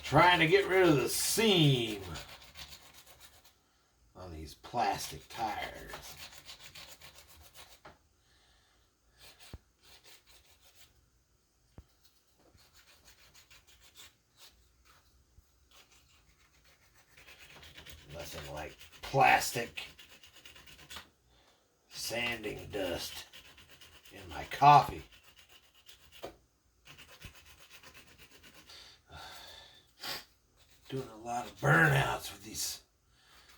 Trying to get rid of the seam on these plastic tires. Nothing like plastic sanding dust in my coffee. Doing a lot of burnouts with these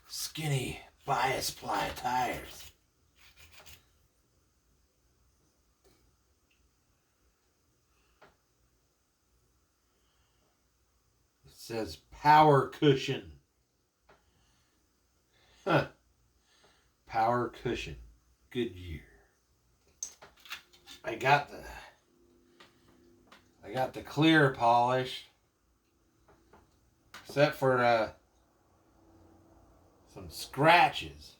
skinny bias ply tires. It says power cushion. Huh. Power cushion. Goodyear. I got the clear polish. Except for some scratches.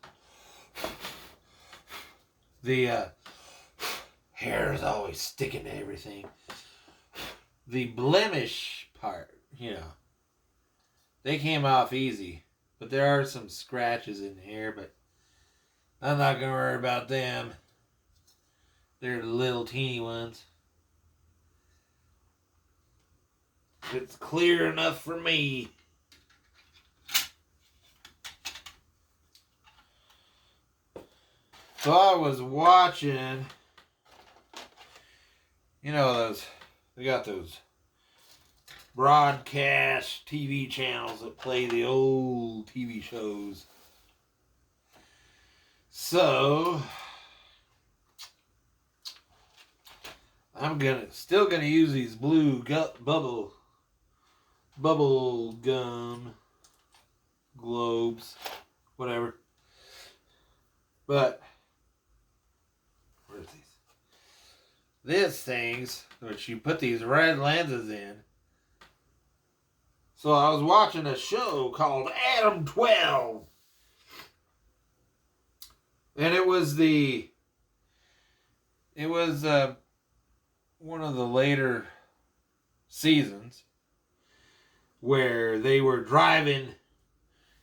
The hair is always sticking to everything. The blemish part, you know, they came off easy. But there are some scratches in here, but I'm not going to worry about them. They're little teeny ones. It's clear enough for me. So I was watching, you know, they got those broadcast TV channels that play the old TV shows. So I'm still gonna use these blue bubble gum globes, whatever. But where's these? This things which you put these red lenses in. So I was watching a show called Adam 12. And it was one of the later seasons where they were driving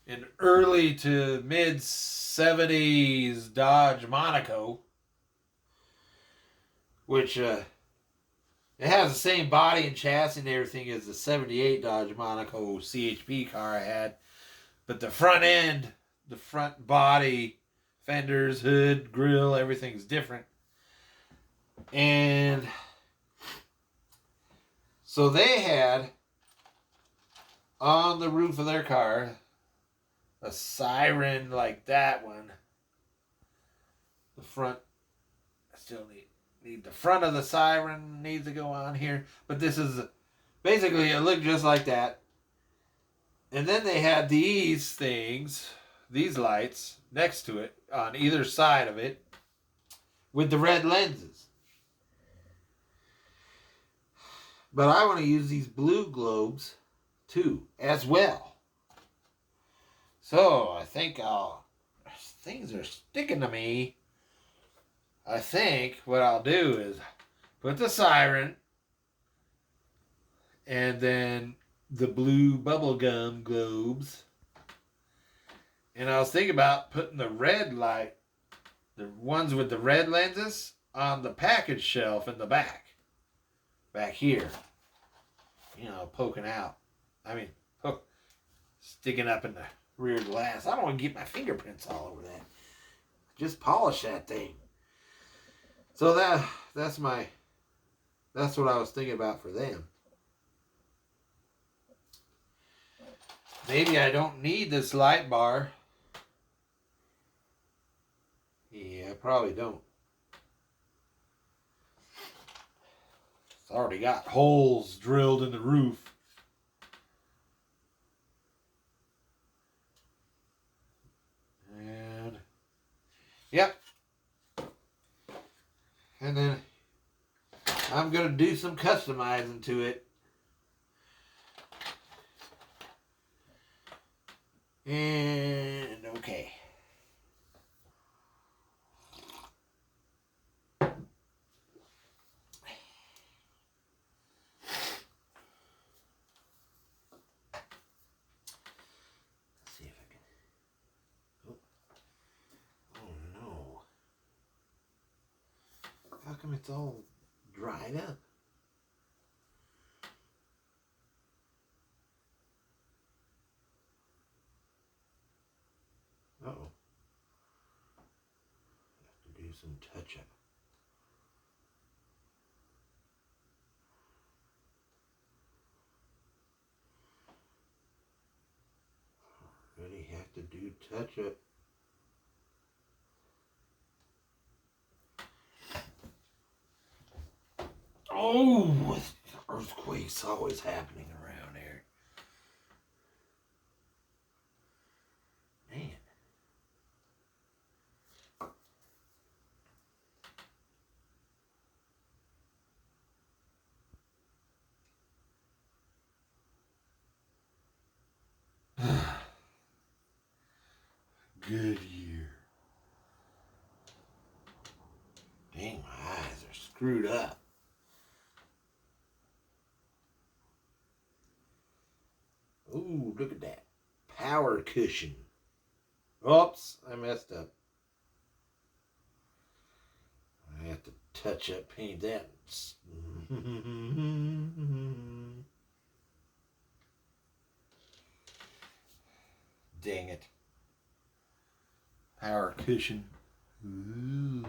an early to mid 70s Dodge Monaco, which it has the same body and chassis and everything as the 78 Dodge Monaco CHP car I had, but the front end, the front body, fenders, hood, grill, everything's different. And so they had on the roof of their car a siren like that one. The front, I still need the front of the siren needs to go on here, but this is basically, it looked just like that. And then they had these things, these lights next to it on either side of it with the red lenses. But I want to use these blue globes too, as well. So I think things are sticking to me. I think what I'll do is put the siren and then the blue bubblegum globes. And I was thinking about putting the red light, the ones with the red lenses, on the package shelf in the back. Back here. You know, poking out. I mean, sticking up in the rear glass. I don't want to get my fingerprints all over that. Just polish that thing. So that's what I was thinking about for them. Maybe I don't need this light bar. Yeah, I probably don't. It's already got holes drilled in the roof. And yep. And then I'm going to do some customizing to it. And okay. come it's all dried up? Uh-oh. Have to do some touch-up. Really have to do touch-up. Oh, earthquakes always happening around here. Man. Good year. Dang, my eyes are screwed up. Ooh, look at that. Power cushion. Oops, I messed up. I have to touch up, paint that. Dang it. Power cushion. Ooh.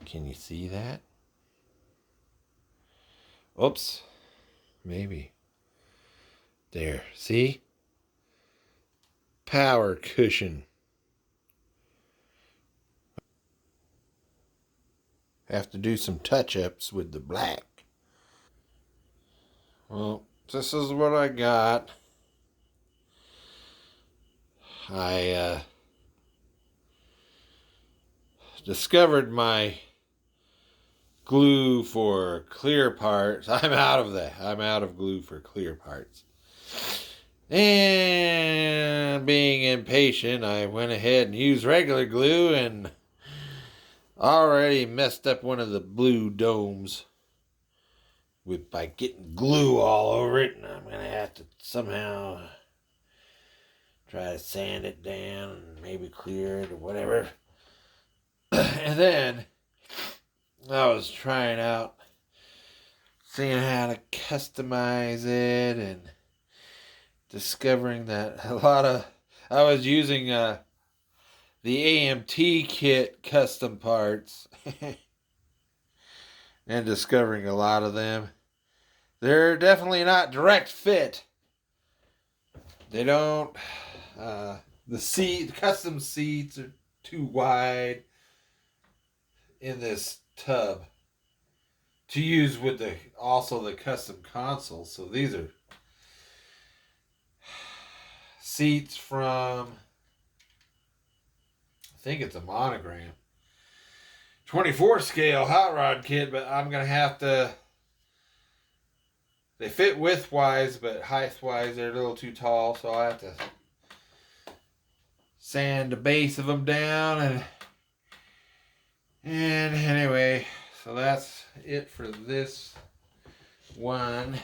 Can you see that? Oops. Maybe. There. See? Power cushion. Have to do some touch-ups with the black. Well, this is what I got. I discovered my glue for clear parts. I'm out of that. I'm out of glue for clear parts. And being impatient, I went ahead and used regular glue and already messed up one of the blue domes by getting glue all over it. And I'm going to have to somehow try to sand it down and maybe clear it or whatever. And then I was trying out seeing how to customize it and discovering that I was using the AMT kit custom parts and discovering a lot of them. They're definitely not direct fit. They don't, the custom seats are too wide in this tub to use with also the custom console. So these are seats from, I think it's a Monogram 24 scale hot rod kit, but I'm going to have to, they fit width-wise, but height-wise they're a little too tall, so I have to sand the base of them down. And anyway, so that's it for this one.